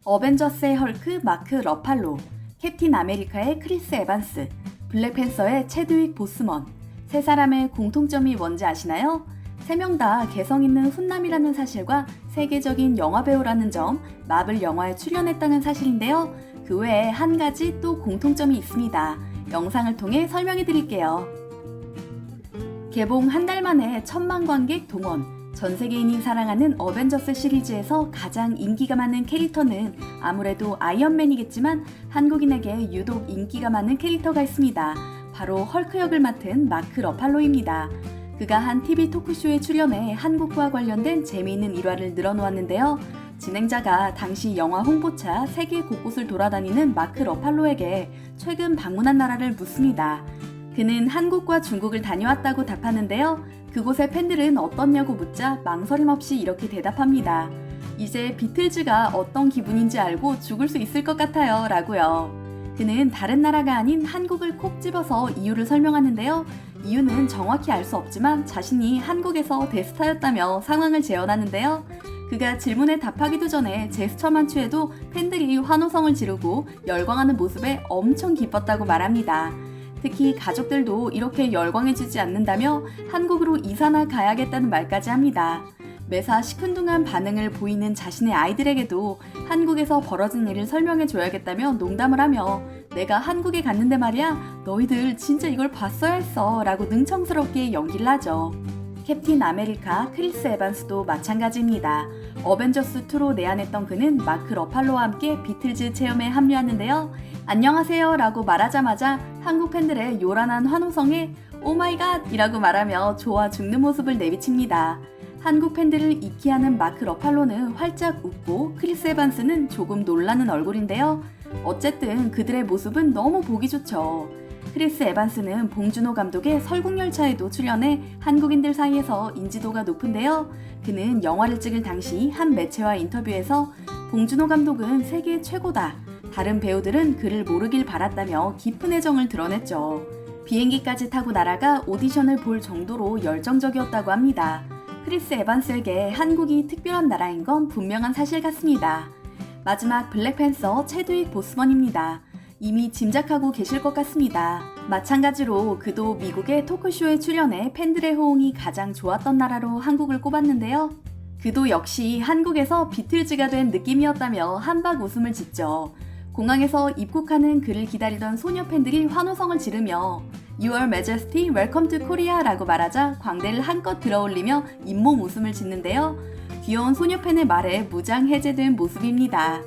어벤져스의 헐크 마크 러팔로, 캡틴 아메리카의 크리스 에반스, 블랙팬서의 체드윅 보스먼. 세 사람의 공통점이 뭔지 아시나요? 세 명 다 개성 있는 훈남이라는 사실과 세계적인 영화배우라는 점, 마블 영화에 출연했다는 사실인데요. 그 외에 한 가지 또 공통점이 있습니다. 영상을 통해 설명해 드릴게요. 개봉 한 달 만에 1000만 관객 동원. 전 세계인이 사랑하는 어벤져스 시리즈에서 가장 인기가 많은 캐릭터는 아무래도 아이언맨이겠지만 한국인에게 유독 인기가 많은 캐릭터가 있습니다. 바로 헐크 역을 맡은 마크 러팔로입니다. 그가 한 TV 토크쇼에 출연해 한국과 관련된 재미있는 일화를 늘어놓았는데요. 진행자가 당시 영화 홍보차 세계 곳곳을 돌아다니는 마크 러팔로에게 최근 방문한 나라를 묻습니다. 그는 한국과 중국을 다녀왔다고 답하는데요. 그곳의 팬들은 어떻냐고 묻자 망설임 없이 이렇게 대답합니다. 이제 비틀즈가 어떤 기분인지 알고 죽을 수 있을 것 같아요 라고요. 그는 다른 나라가 아닌 한국을 콕 집어서 이유를 설명하는데요. 이유는 정확히 알 수 없지만 자신이 한국에서 대스타였다며 상황을 재현하는데요. 그가 질문에 답하기도 전에 제스처만 취해도 팬들이 환호성을 지르고 열광하는 모습에 엄청 기뻤다고 말합니다. 특히 가족들도 이렇게 열광해주지 않는다며 한국으로 이사나 가야겠다는 말까지 합니다. 매사 시큰둥한 반응을 보이는 자신의 아이들에게도 한국에서 벌어진 일을 설명해줘야겠다며 농담을 하며 내가 한국에 갔는데 말이야 너희들 진짜 이걸 봤어야 했어 라고 능청스럽게 연기를 하죠. 캡틴 아메리카 크리스 에반스도 마찬가지입니다. 어벤져스2로 내한했던 그는 마크 러팔로와 함께 비틀즈 체험에 합류하는데요. 안녕하세요 라고 말하자마자 한국 팬들의 요란한 환호성에 오마이갓 이라고 말하며 좋아 죽는 모습을 내비칩니다. 한국 팬들을 이키하는 마크 러팔로는 활짝 웃고 크리스 에반스는 조금 놀라는 얼굴인데요. 어쨌든 그들의 모습은 너무 보기 좋죠. 크리스 에반스는 봉준호 감독의 설국열차에도 출연해 한국인들 사이에서 인지도가 높은데요. 그는 영화를 찍을 당시 한 매체와 인터뷰에서 봉준호 감독은 세계 최고다. 다른 배우들은 그를 모르길 바랐다며 깊은 애정을 드러냈죠. 비행기까지 타고 날아가 오디션을 볼 정도로 열정적이었다고 합니다. 크리스 에반스에게 한국이 특별한 나라인 건 분명한 사실 같습니다. 마지막 블랙팬서 체드윅 보스먼입니다. 이미 짐작하고 계실 것 같습니다. 마찬가지로 그도 미국의 토크쇼에 출연해 팬들의 호응이 가장 좋았던 나라로 한국을 꼽았는데요. 그도 역시 한국에서 비틀즈가 된 느낌이었다며 한박 웃음을 짓죠. 공항에서 입국하는 그를 기다리던 소녀 팬들이 환호성을 지르며 Your Majesty, Welcome to Korea 라고 말하자 광대를 한껏 들어올리며 잇몸 웃음을 짓는데요. 귀여운 소녀 팬의 말에 무장해제된 모습입니다.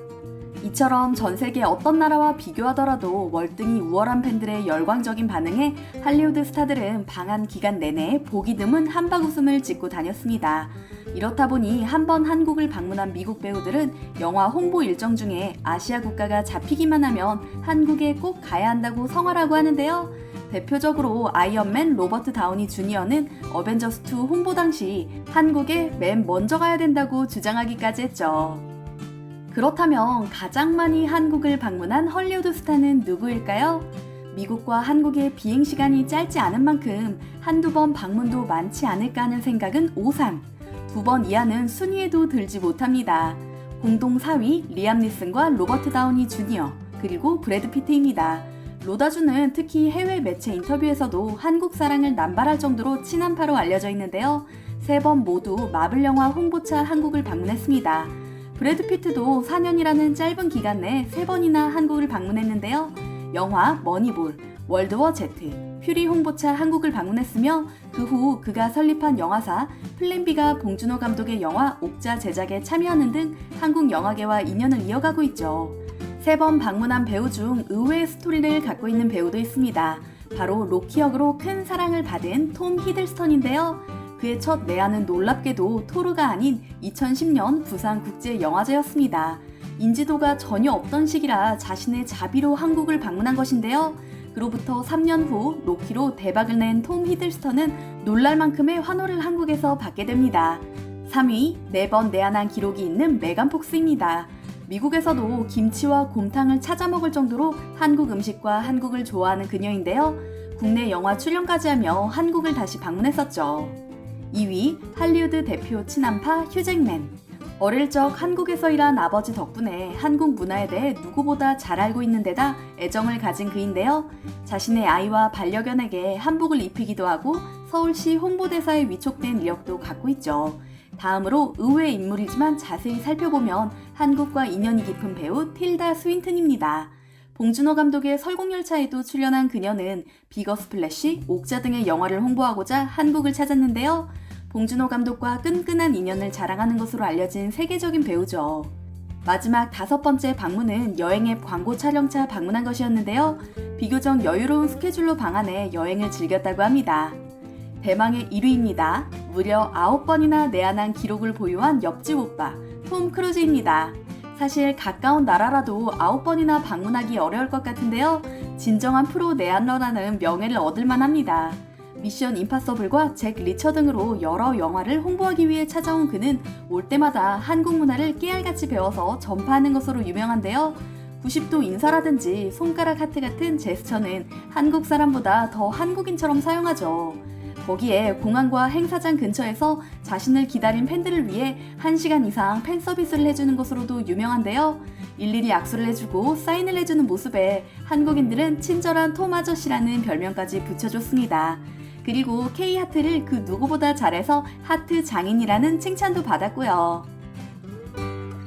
이처럼 전 세계 어떤 나라와 비교하더라도 월등히 우월한 팬들의 열광적인 반응에 할리우드 스타들은 방한 기간 내내 보기 드문 한박 웃음을 짓고 다녔습니다. 이렇다 보니 한번 한국을 방문한 미국 배우들은 영화 홍보 일정 중에 아시아 국가가 잡히기만 하면 한국에 꼭 가야 한다고 성화라고 하는데요. 대표적으로 아이언맨 로버트 다우니 주니어는 어벤져스2 홍보 당시 한국에 맨 먼저 가야 된다고 주장하기까지 했죠. 그렇다면 가장 많이 한국을 방문한 헐리우드 스타는 누구일까요? 미국과 한국의 비행시간이 짧지 않은 만큼 한두 번 방문도 많지 않을까 하는 생각은 오산. 2번 이하는 순위에도 들지 못합니다. 공동 4위 리암 니슨과 로버트 다우니 주니어, 그리고 브래드 피트입니다. 로다주는 특히 해외 매체 인터뷰에서도 한국 사랑을 남발할 정도로 친한파로 알려져 있는데요. 3번 모두 마블 영화 홍보차 한국을 방문했습니다. 브래드 피트도 4년이라는 짧은 기간 내 3번이나 한국을 방문했는데요. 영화 머니볼, 월드워 Z, 퓨리 홍보차 한국을 방문했으며 그 후 그가 설립한 영화사 플랜B가 봉준호 감독의 영화 옥자 제작에 참여하는 등 한국 영화계와 인연을 이어가고 있죠. 3번 방문한 배우 중 의외의 스토리를 갖고 있는 배우도 있습니다. 바로 로키 역으로 큰 사랑을 받은 톰 히들스턴인데요. 그의 첫 내한은 놀랍게도 토르가 아닌 2010년 부산국제영화제였습니다. 인지도가 전혀 없던 시기라 자신의 자비로 한국을 방문한 것인데요. 그로부터 3년 후 로키로 대박을 낸 톰 히들스턴은 놀랄 만큼의 환호를 한국에서 받게 됩니다. 3위, 4번 내한한 기록이 있는 메간 폭스입니다. 미국에서도 김치와 곰탕을 찾아 먹을 정도로 한국 음식과 한국을 좋아하는 그녀인데요. 국내 영화 출연까지 하며 한국을 다시 방문했었죠. 2위, 할리우드 대표 친한파 휴잭맨. 어릴 적 한국에서 일한 아버지 덕분에 한국 문화에 대해 누구보다 잘 알고 있는 데다 애정을 가진 그인데요. 자신의 아이와 반려견에게 한복을 입히기도 하고 서울시 홍보대사에 위촉된 이력도 갖고 있죠. 다음으로 의외의 인물이지만 자세히 살펴보면 한국과 인연이 깊은 배우 틸다 스윈튼입니다. 봉준호 감독의 설국열차에도 출연한 그녀는 비거 스플래시, 옥자 등의 영화를 홍보하고자 한국을 찾았는데요. 봉준호 감독과 끈끈한 인연을 자랑하는 것으로 알려진 세계적인 배우죠. 마지막 5번째 방문은 여행 앱 광고 촬영차 방문한 것이었는데요. 비교적 여유로운 스케줄로 방한해 여행을 즐겼다고 합니다. 대망의 1위입니다. 무려 9번이나 내한한 기록을 보유한 옆집 오빠 톰 크루즈입니다. 사실 가까운 나라라도 9번이나 방문하기 어려울 것 같은데요. 진정한 프로 내한러라는 명예를 얻을 만합니다. 미션 임파서블과 잭 리처 등으로 여러 영화를 홍보하기 위해 찾아온 그는 올 때마다 한국 문화를 깨알같이 배워서 전파하는 것으로 유명한데요. 90도 인사라든지 손가락 하트 같은 제스처는 한국 사람보다 더 한국인처럼 사용하죠. 거기에 공항과 행사장 근처에서 자신을 기다린 팬들을 위해 1시간 이상 팬 서비스를 해주는 것으로도 유명한데요. 일일이 악수를 해주고 사인을 해주는 모습에 한국인들은 친절한 톰 아저씨라는 별명까지 붙여줬습니다. 그리고 K하트를 그 누구보다 잘해서 하트 장인이라는 칭찬도 받았고요.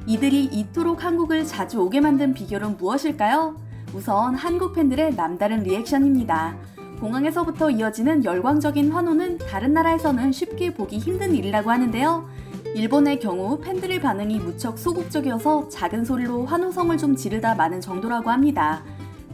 이들이 이토록 한국을 자주 오게 만든 비결은 무엇일까요? 우선 한국 팬들의 남다른 리액션입니다. 공항에서부터 이어지는 열광적인 환호는 다른 나라에서는 쉽게 보기 힘든 일이라고 하는데요. 일본의 경우 팬들의 반응이 무척 소극적이어서 작은 소리로 환호성을 좀 지르다 마는 정도라고 합니다.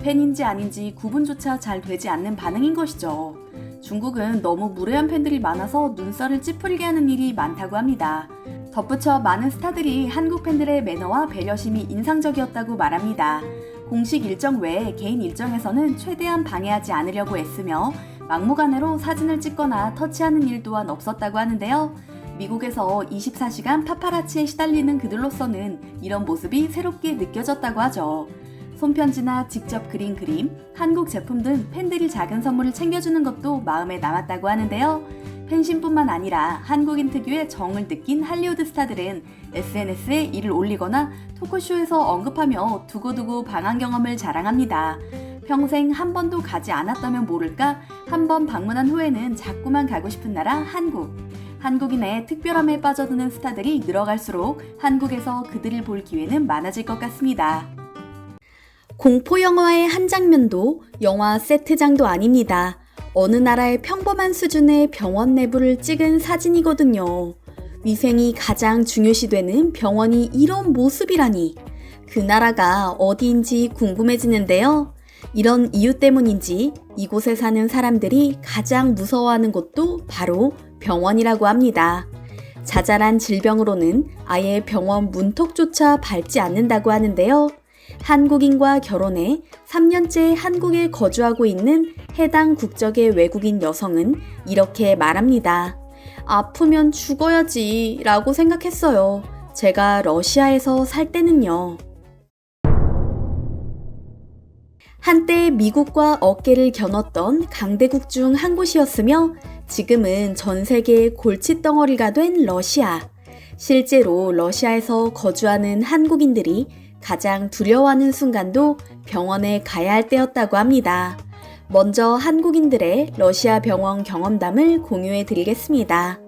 팬인지 아닌지 구분조차 잘 되지 않는 반응인 것이죠. 중국은 너무 무례한 팬들이 많아서 눈살을 찌푸리게 하는 일이 많다고 합니다. 덧붙여 많은 스타들이 한국 팬들의 매너와 배려심이 인상적이었다고 말합니다. 공식 일정 외에 개인 일정에서는 최대한 방해하지 않으려고 애쓰며 막무가내로 사진을 찍거나 터치하는 일 또한 없었다고 하는데요. 미국에서 24시간 파파라치에 시달리는 그들로서는 이런 모습이 새롭게 느껴졌다고 하죠. 손편지나 직접 그린 그림, 한국 제품 등 팬들이 작은 선물을 챙겨주는 것도 마음에 남았다고 하는데요. 팬심뿐만 아니라 한국인 특유의 정을 느낀 할리우드 스타들은 SNS에 이를 올리거나 토크쇼에서 언급하며 두고두고 방한 경험을 자랑합니다. 평생 한 번도 가지 않았다면 모를까 한 번 방문한 후에는 자꾸만 가고 싶은 나라 한국. 한국인의 특별함에 빠져드는 스타들이 늘어갈수록 한국에서 그들을 볼 기회는 많아질 것 같습니다. 공포 영화의 한 장면도 영화 세트장도 아닙니다. 어느 나라의 평범한 수준의 병원 내부를 찍은 사진이거든요. 위생이 가장 중요시되는 병원이 이런 모습이라니. 그 나라가 어디인지 궁금해지는데요. 이런 이유 때문인지 이곳에 사는 사람들이 가장 무서워하는 곳도 바로 병원이라고 합니다. 자잘한 질병으로는 아예 병원 문턱조차 밟지 않는다고 하는데요. 한국인과 결혼해 3년째 한국에 거주하고 있는 해당 국적의 외국인 여성은 이렇게 말합니다. 아프면 죽어야지 라고 생각했어요. 제가 러시아에서 살 때는요. 한때 미국과 어깨를 겨눴던 강대국 중 한 곳이었으며 지금은 전 세계의 골칫덩어리가 된 러시아. 실제로 러시아에서 거주하는 한국인들이 가장 두려워하는 순간도 병원에 가야 할 때였다고 합니다. 먼저 한국인들의 러시아 병원 경험담을 공유해 드리겠습니다.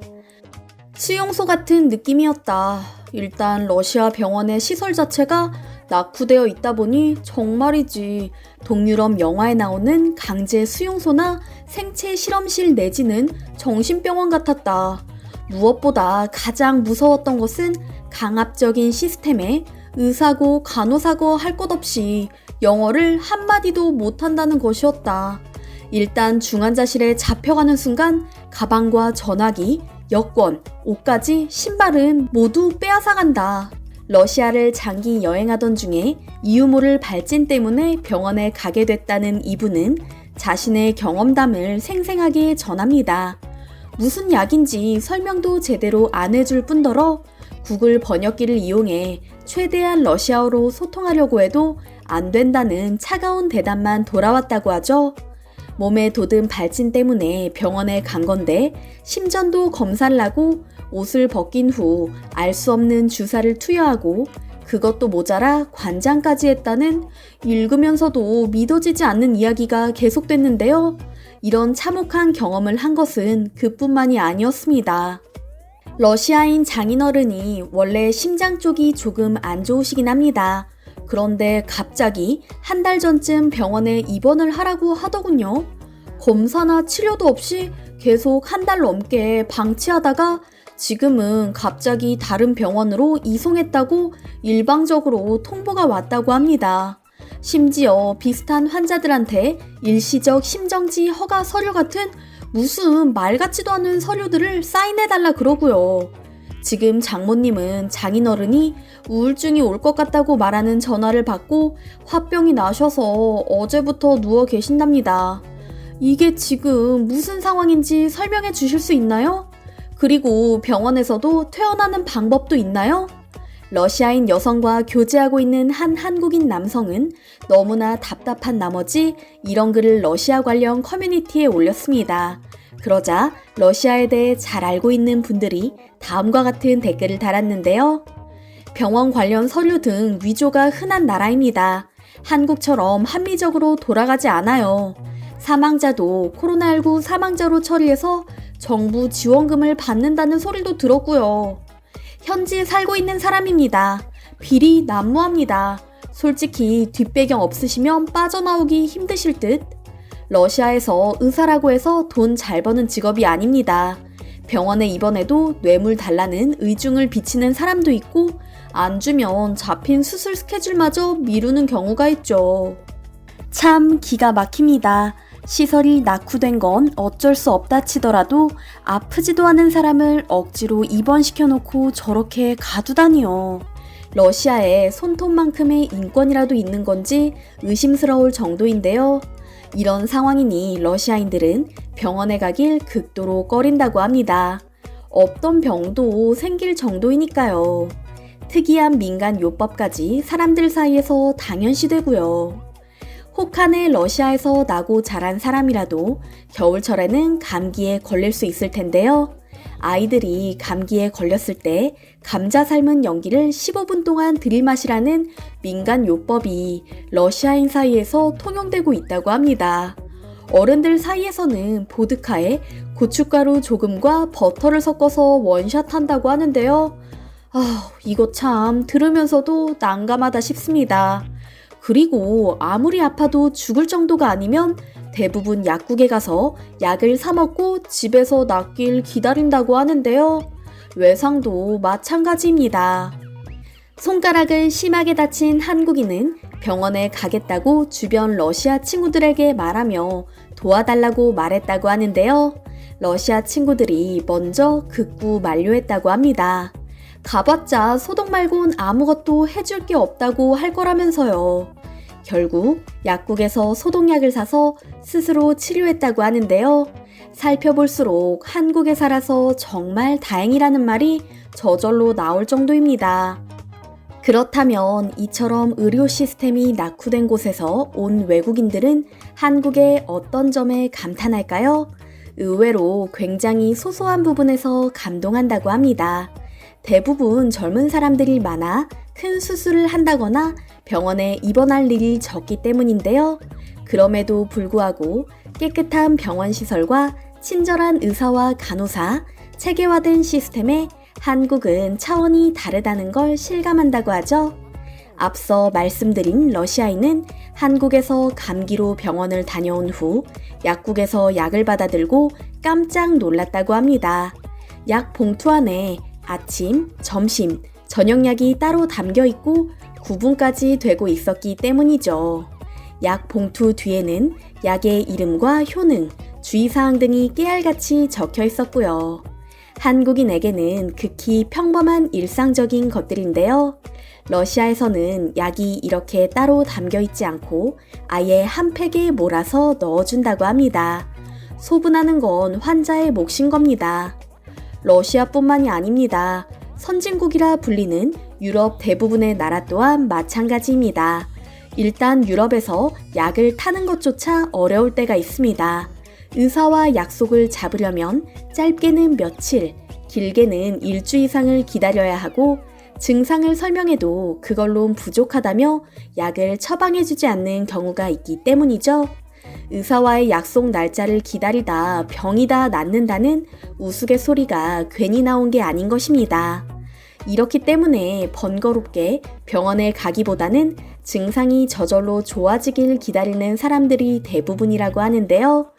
수용소 같은 느낌이었다. 일단 러시아 병원의 시설 자체가 낙후되어 있다 보니 정말이지 동유럽 영화에 나오는 강제 수용소나 생체 실험실 내지는 정신병원 같았다. 무엇보다 가장 무서웠던 것은 강압적인 시스템에 의사고 간호사고 할 것 없이 영어를 한마디도 못한다는 것이었다. 일단 중환자실에 잡혀가는 순간 가방과 전화기, 여권, 옷까지 신발은 모두 빼앗아간다. 러시아를 장기 여행하던 중에 이유 모를 발진 때문에 병원에 가게 됐다는 이분은 자신의 경험담을 생생하게 전합니다. 무슨 약인지 설명도 제대로 안 해줄 뿐더러 구글 번역기를 이용해 최대한 러시아어로 소통하려고 해도 안 된다는 차가운 대답만 돌아왔다고 하죠. 몸에 돋은 발진 때문에 병원에 간 건데 심전도 검사를 하고 옷을 벗긴 후 알 수 없는 주사를 투여하고 그것도 모자라 관장까지 했다는 읽으면서도 믿어지지 않는 이야기가 계속됐는데요. 이런 참혹한 경험을 한 것은 그뿐만이 아니었습니다. 러시아인 장인어른이 원래 심장 쪽이 조금 안 좋으시긴 합니다. 그런데 갑자기 한 달 전쯤 병원에 입원을 하라고 하더군요. 검사나 치료도 없이 계속 한 달 넘게 방치하다가 지금은 갑자기 다른 병원으로 이송했다고 일방적으로 통보가 왔다고 합니다. 심지어 비슷한 환자들한테 일시적 심정지 허가 서류 같은 무슨 말 같지도 않은 서류들을 사인해달라 그러고요. 지금 장모님은 장인어른이 우울증이 올 것 같다고 말하는 전화를 받고 화병이 나셔서 어제부터 누워 계신답니다. 이게 지금 무슨 상황인지 설명해 주실 수 있나요? 그리고 병원에서도 퇴원하는 방법도 있나요? 러시아인 여성과 교제하고 있는 한 한국인 남성은 너무나 답답한 나머지 이런 글을 러시아 관련 커뮤니티에 올렸습니다. 그러자 러시아에 대해 잘 알고 있는 분들이 다음과 같은 댓글을 달았는데요. 병원 관련 서류 등 위조가 흔한 나라입니다. 한국처럼 합리적으로 돌아가지 않아요. 사망자도 코로나19 사망자로 처리해서 정부 지원금을 받는다는 소리도 들었고요. 현지에 살고 있는 사람입니다. 비리 난무합니다. 솔직히 뒷배경 없으시면 빠져나오기 힘드실 듯. 러시아에서 의사라고 해서 돈 잘 버는 직업이 아닙니다. 병원에 입원해도 뇌물 달라는 의중을 비치는 사람도 있고 안 주면 잡힌 수술 스케줄마저 미루는 경우가 있죠. 참 기가 막힙니다. 시설이 낙후된 건 어쩔 수 없다 치더라도 아프지도 않은 사람을 억지로 입원시켜놓고 저렇게 가두다니요. 러시아에 손톱만큼의 인권이라도 있는 건지 의심스러울 정도인데요. 이런 상황이니 러시아인들은 병원에 가길 극도로 꺼린다고 합니다. 없던 병도 생길 정도이니까요. 특이한 민간 요법까지 사람들 사이에서 당연시되고요. 혹한에 러시아에서 나고 자란 사람이라도 겨울철에는 감기에 걸릴 수 있을 텐데요. 아이들이 감기에 걸렸을 때 감자 삶은 연기를 15분 동안 들이마시라는 민간 요법이 러시아인 사이에서 통용되고 있다고 합니다. 어른들 사이에서는 보드카에 고춧가루 조금과 버터를 섞어서 원샷 한다고 하는데요. 이거 참 들으면서도 난감하다 싶습니다. 그리고 아무리 아파도 죽을 정도가 아니면 대부분 약국에 가서 약을 사 먹고 집에서 낫길 기다린다고 하는데요. 외상도 마찬가지입니다. 손가락을 심하게 다친 한국인은 병원에 가겠다고 주변 러시아 친구들에게 말하며 도와달라고 말했다고 하는데요. 러시아 친구들이 먼저 극구 만류했다고 합니다. 가봤자 소독 말곤 아무것도 해줄 게 없다고 할 거라면서요. 결국 약국에서 소독약을 사서 스스로 치료했다고 하는데요. 살펴볼수록 한국에 살아서 정말 다행이라는 말이 저절로 나올 정도입니다. 그렇다면 이처럼 의료 시스템이 낙후된 곳에서 온 외국인들은 한국의 어떤 점에 감탄할까요? 의외로 굉장히 소소한 부분에서 감동한다고 합니다. 대부분 젊은 사람들이 많아 큰 수술을 한다거나 병원에 입원할 일이 적기 때문인데요. 그럼에도 불구하고 깨끗한 병원 시설과 친절한 의사와 간호사, 체계화된 시스템에 한국은 차원이 다르다는 걸 실감한다고 하죠. 앞서 말씀드린 러시아인은 한국에서 감기로 병원을 다녀온 후 약국에서 약을 받아들고 깜짝 놀랐다고 합니다. 약 봉투 안에 아침, 점심, 저녁약이 따로 담겨 있고 구분까지 되고 있었기 때문이죠. 약 봉투 뒤에는 약의 이름과 효능, 주의사항 등이 깨알같이 적혀 있었고요. 한국인에게는 극히 평범한 일상적인 것들인데요. 러시아에서는 약이 이렇게 따로 담겨 있지 않고 아예 한 팩에 몰아서 넣어준다고 합니다. 소분하는 건 환자의 몫인 겁니다. 러시아뿐만이 아닙니다. 선진국이라 불리는 유럽 대부분의 나라 또한 마찬가지입니다. 일단 유럽에서 약을 타는 것조차 어려울 때가 있습니다. 의사와 약속을 잡으려면 짧게는 며칠, 길게는 일주 이상을 기다려야 하고 증상을 설명해도 그걸론 부족하다며 약을 처방해주지 않는 경우가 있기 때문이죠. 의사와의 약속 날짜를 기다리다 병이 다 낫는다는 우스갯소리가 괜히 나온 게 아닌 것입니다. 이렇기 때문에 번거롭게 병원에 가기보다는 증상이 저절로 좋아지길 기다리는 사람들이 대부분이라고 하는데요.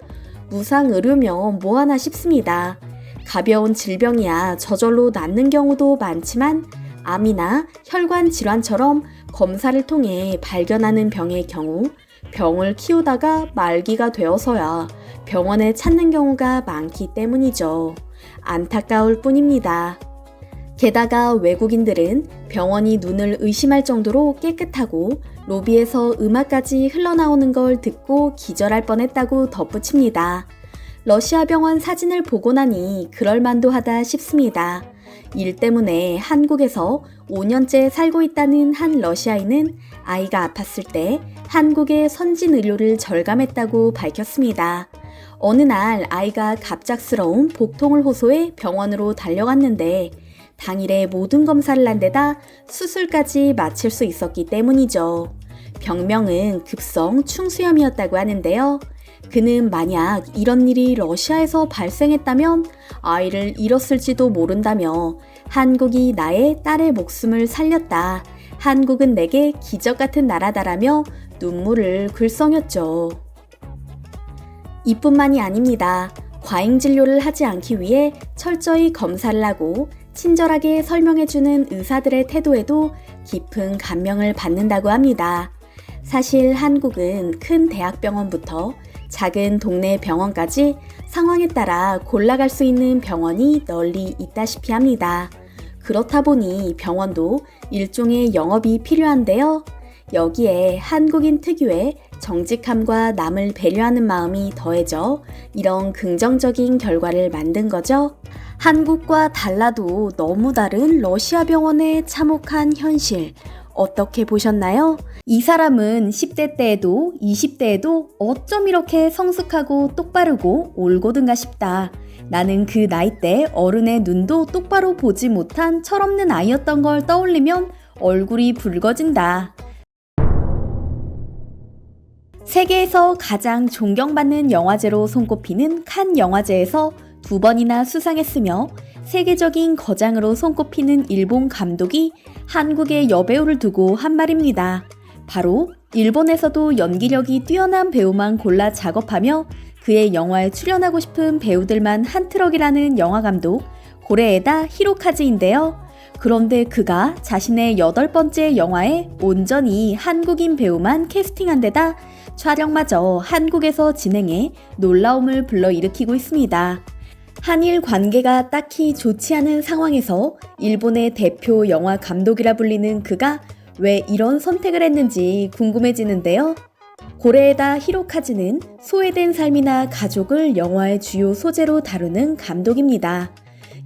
무상의료면 뭐하나 싶습니다. 가벼운 질병이야 저절로 낫는 경우도 많지만 암이나 혈관 질환처럼 검사를 통해 발견하는 병의 경우 병을 키우다가 말기가 되어서야 병원에 찾는 경우가 많기 때문이죠. 안타까울 뿐입니다. 게다가 외국인들은 병원이 눈을 의심할 정도로 깨끗하고 로비에서 음악까지 흘러나오는 걸 듣고 기절할 뻔했다고 덧붙입니다. 러시아 병원 사진을 보고 나니 그럴만도 하다 싶습니다. 일 때문에 한국에서 5년째 살고 있다는 한 러시아인은 아이가 아팠을 때 한국의 선진 의료를 절감했다고 밝혔습니다. 어느 날 아이가 갑작스러운 복통을 호소해 병원으로 달려갔는데 당일에 모든 검사를 한 데다 수술까지 마칠 수 있었기 때문이죠. 병명은 급성 충수염이었다고 하는데요. 그는 만약 이런 일이 러시아에서 발생했다면 아이를 잃었을지도 모른다며 한국이 나의 딸의 목숨을 살렸다. 한국은 내게 기적 같은 나라다라며 눈물을 글썽였죠. 이뿐만이 아닙니다. 과잉 진료를 하지 않기 위해 철저히 검사를 하고 친절하게 설명해주는 의사들의 태도에도 깊은 감명을 받는다고 합니다. 사실 한국은 큰 대학병원부터 작은 동네 병원까지 상황에 따라 골라갈 수 있는 병원이 널리 있다시피 합니다. 그렇다 보니 병원도 일종의 영업이 필요한데요. 여기에 한국인 특유의 정직함과 남을 배려하는 마음이 더해져 이런 긍정적인 결과를 만든 거죠. 한국과 달라도 너무 다른 러시아 병원의 참혹한 현실. 어떻게 보셨나요? 이 사람은 10대 때에도 20대에도 어쩜 이렇게 성숙하고 똑바르고 올고든가 싶다. 나는 그 나이 때 어른의 눈도 똑바로 보지 못한 철없는 아이였던 걸 떠올리면 얼굴이 붉어진다. 세계에서 가장 존경받는 영화제로 손꼽히는 칸 영화제에서 2번이나 수상했으며 세계적인 거장으로 손꼽히는 일본 감독이 한국의 여배우를 두고 한 말입니다. 바로 일본에서도 연기력이 뛰어난 배우만 골라 작업하며 그의 영화에 출연하고 싶은 배우들만 한 트럭이라는 영화감독 고레에다 히로카즈인데요. 그런데 그가 자신의 8번째 영화에 온전히 한국인 배우만 캐스팅한 데다 촬영마저 한국에서 진행해 놀라움을 불러일으키고 있습니다. 한일 관계가 딱히 좋지 않은 상황에서 일본의 대표 영화 감독이라 불리는 그가 왜 이런 선택을 했는지 궁금해지는데요. 고레에다 히로카즈는 소외된 삶이나 가족을 영화의 주요 소재로 다루는 감독입니다.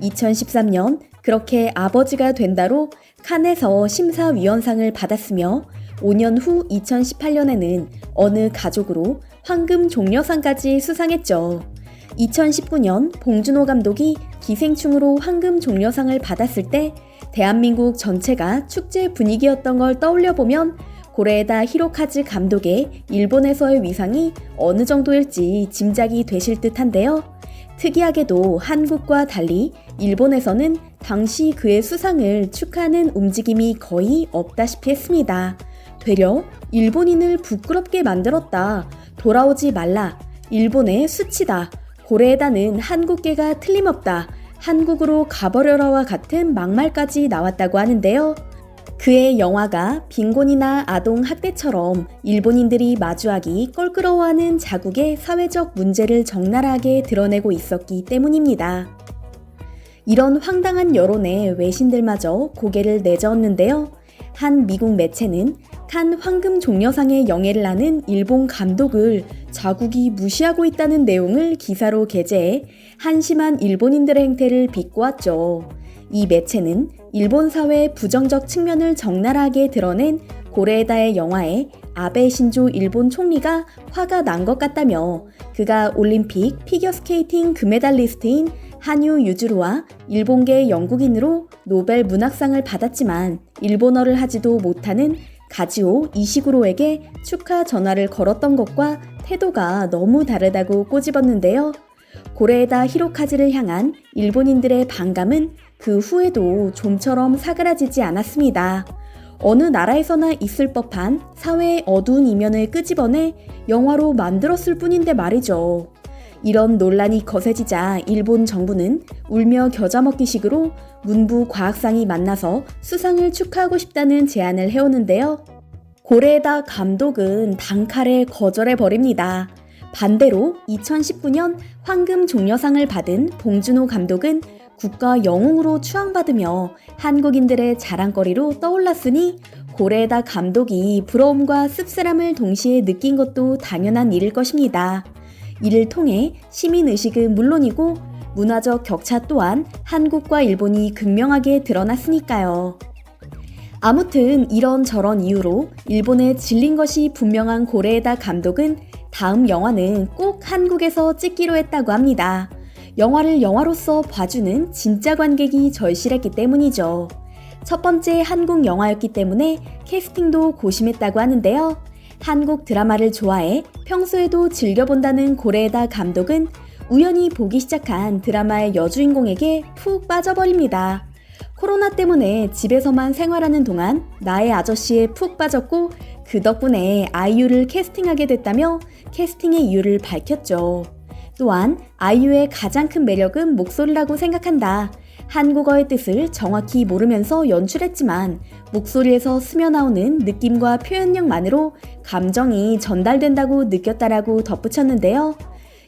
2013년 그렇게 아버지가 된다로 칸에서 심사위원상을 받았으며 5년 후 2018년에는 어느 가족으로 황금 종려상까지 수상했죠. 2019년 봉준호 감독이 기생충으로 황금 종려상을 받았을 때 대한민국 전체가 축제 분위기였던 걸 떠올려보면 고레에다 히로카즈 감독의 일본에서의 위상이 어느 정도일지 짐작이 되실 듯한데요. 특이하게도 한국과 달리 일본에서는 당시 그의 수상을 축하하는 움직임이 거의 없다시피 했습니다. 되려 일본인을 부끄럽게 만들었다. 돌아오지 말라. 일본의 수치다. 고레에다는 한국계가 틀림없다. 한국으로 가버려라와 같은 막말까지 나왔다고 하는데요. 그의 영화가 빈곤이나 아동 학대처럼 일본인들이 마주하기 껄끄러워하는 자국의 사회적 문제를 적나라하게 드러내고 있었기 때문입니다. 이런 황당한 여론에 외신들마저 고개를 내저었는데요. 한 미국 매체는 칸 황금 종려상의 영예를 아는 일본 감독을 자국이 무시하고 있다는 내용을 기사로 게재해 한심한 일본인들의 행태를 비꼬았죠. 이 매체는 일본 사회의 부정적 측면을 적나라하게 드러낸 고레에다의 영화에 아베 신조 일본 총리가 화가 난 것 같다며 그가 올림픽 피겨스케이팅 금메달리스트인 한유 유주로와 일본계 영국인으로 노벨 문학상을 받았지만 일본어를 하지도 못하는 가지오 이시구로에게 축하 전화를 걸었던 것과 태도가 너무 다르다고 꼬집었는데요. 고레에다 히로카즈를 향한 일본인들의 반감은 그 후에도 좀처럼 사그라지지 않았습니다. 어느 나라에서나 있을 법한 사회의 어두운 이면을 끄집어내 영화로 만들었을 뿐인데 말이죠. 이런 논란이 거세지자 일본 정부는 울며 겨자 먹기식으로 문부 과학상이 만나서 수상을 축하하고 싶다는 제안을 해오는데요. 고레에다 감독은 단칼에 거절해버립니다. 반대로 2019년 황금 종려상을 받은 봉준호 감독은 국가 영웅으로 추앙받으며 한국인들의 자랑거리로 떠올랐으니 고레에다 감독이 부러움과 씁쓸함을 동시에 느낀 것도 당연한 일일 것입니다. 이를 통해 시민의식은 물론이고 문화적 격차 또한 한국과 일본이 극명하게 드러났으니까요. 아무튼 이런저런 이유로 일본에 질린 것이 분명한 고레에다 감독은 다음 영화는 꼭 한국에서 찍기로 했다고 합니다. 영화를 영화로서 봐주는 진짜 관객이 절실했기 때문이죠. 첫 번째 한국 영화였기 때문에 캐스팅도 고심했다고 하는데요. 한국 드라마를 좋아해 평소에도 즐겨본다는 고레에다 감독은 우연히 보기 시작한 드라마의 여주인공에게 푹 빠져버립니다. 코로나 때문에 집에서만 생활하는 동안 나의 아저씨에 푹 빠졌고 그 덕분에 아이유를 캐스팅하게 됐다며 캐스팅의 이유를 밝혔죠. 또한 아이유의 가장 큰 매력은 목소리라고 생각한다. 한국어의 뜻을 정확히 모르면서 연출했지만 목소리에서 스며나오는 느낌과 표현력만으로 감정이 전달된다고 느꼈다라고 덧붙였는데요.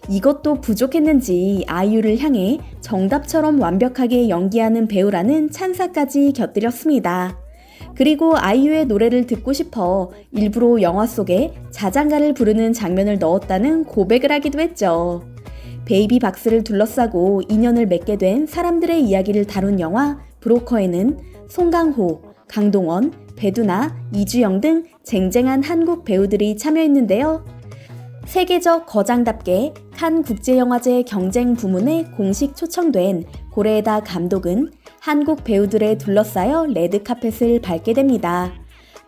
이것도 부족했는지 아이유를 향해 정답처럼 완벽하게 연기하는 배우라는 찬사까지 곁들였습니다. 그리고 아이유의 노래를 듣고 싶어 일부러 영화 속에 자장가를 부르는 장면을 넣었다는 고백을 하기도 했죠. 베이비 박스를 둘러싸고 인연을 맺게 된 사람들의 이야기를 다룬 영화 브로커에는 송강호, 강동원, 배두나, 이주영 등 쟁쟁한 한국 배우들이 참여했는데요. 세계적 거장답게 칸 국제영화제 경쟁 부문에 공식 초청된 고레에다 감독은 한국 배우들에 둘러싸여 레드카펫을 밟게 됩니다.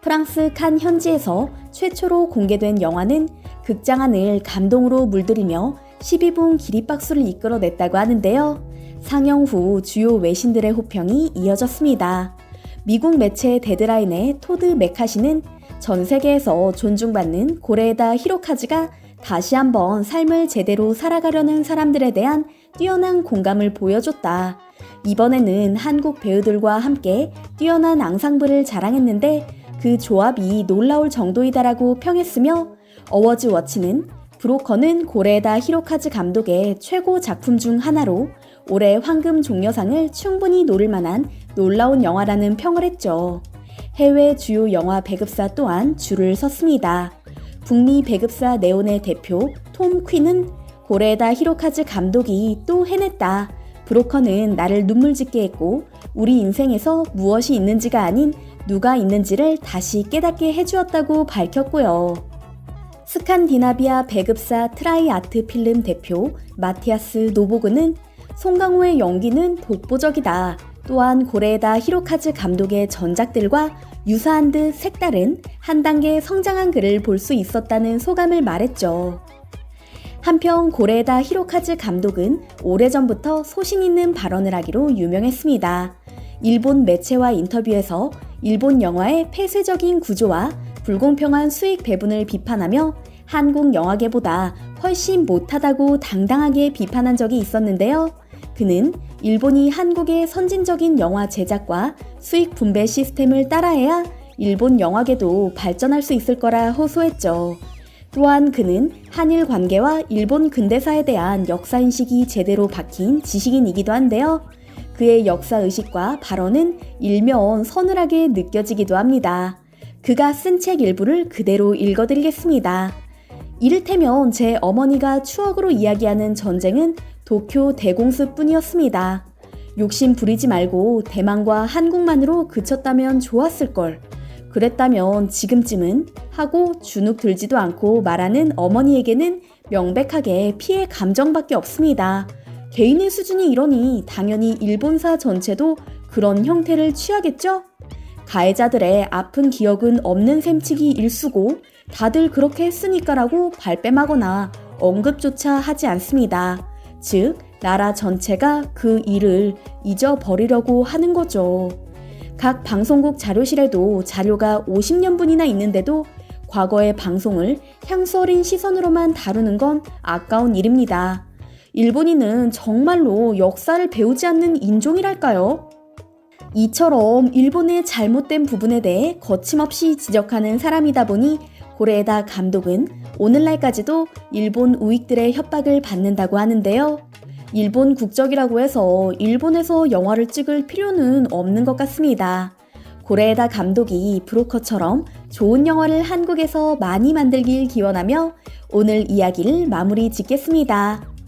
프랑스 칸 현지에서 최초로 공개된 영화는 극장 안을 감동으로 물들이며 12분 기립박수를 이끌어냈다고 하는데요. 상영 후 주요 외신들의 호평이 이어졌습니다. 미국 매체 데드라인의 토드 메카시는 전 세계에서 존중받는 고레에다 히로카즈가 다시 한번 삶을 제대로 살아가려는 사람들에 대한 뛰어난 공감을 보여줬다. 이번에는 한국 배우들과 함께 뛰어난 앙상블을 자랑했는데 그 조합이 놀라울 정도이다라고 평했으며 어워즈 워치는 브로커는 고레에다 히로카즈 감독의 최고 작품 중 하나로 올해 황금 종려상을 충분히 노릴 만한 놀라운 영화라는 평을 했죠. 해외 주요 영화 배급사 또한 줄을 섰습니다. 북미 배급사 네온의 대표 톰 퀸은 고레에다 히로카즈 감독이 또 해냈다. 브로커는 나를 눈물 짓게 했고 우리 인생에서 무엇이 있는지가 아닌 누가 있는지를 다시 깨닫게 해주었다고 밝혔고요. 스칸디나비아 배급사 트라이아트 필름 대표 마티아스 노보그는 송강호의 연기는 독보적이다. 또한 고레에다 히로카즈 감독의 전작들과 유사한 듯 색다른 한 단계 성장한 그를 볼 수 있었다는 소감을 말했죠. 한편 고레에다 히로카즈 감독은 오래전부터 소신 있는 발언을 하기로 유명했습니다. 일본 매체와 인터뷰에서 일본 영화의 폐쇄적인 구조와 불공평한 수익 배분을 비판하며 한국 영화계보다 훨씬 못하다고 당당하게 비판한 적이 있었는데요. 그는 일본이 한국의 선진적인 영화 제작과 수익 분배 시스템을 따라해야 일본 영화계도 발전할 수 있을 거라 호소했죠. 또한 그는 한일 관계와 일본 근대사에 대한 역사인식이 제대로 박힌 지식인이기도 한데요. 그의 역사의식과 발언은 일면 서늘하게 느껴지기도 합니다. 그가 쓴 책 일부를 그대로 읽어드리겠습니다. 이를테면 제 어머니가 추억으로 이야기하는 전쟁은 도쿄 대공습뿐이었습니다. 욕심 부리지 말고 대만과 한국만으로 그쳤다면 좋았을걸. 그랬다면 지금쯤은 하고 주눅 들지도 않고 말하는 어머니에게는 명백하게 피해 감정밖에 없습니다. 개인의 수준이 이러니 당연히 일본사 전체도 그런 형태를 취하겠죠? 가해자들의 아픈 기억은 없는 셈치기 일쑤고 다들 그렇게 했으니까라고 발뺌하거나 언급조차 하지 않습니다. 즉, 나라 전체가 그 일을 잊어버리려고 하는 거죠. 각 방송국 자료실에도 자료가 50년분이나 있는데도 과거의 방송을 향수 어린 시선으로만 다루는 건 아까운 일입니다. 일본인은 정말로 역사를 배우지 않는 인종이랄까요? 이처럼 일본의 잘못된 부분에 대해 거침없이 지적하는 사람이다 보니 고레에다 감독은 오늘날까지도 일본 우익들의 협박을 받는다고 하는데요. 일본 국적이라고 해서 일본에서 영화를 찍을 필요는 없는 것 같습니다. 고레에다 감독이 브로커처럼 좋은 영화를 한국에서 많이 만들길 기원하며 오늘 이야기를 마무리 짓겠습니다.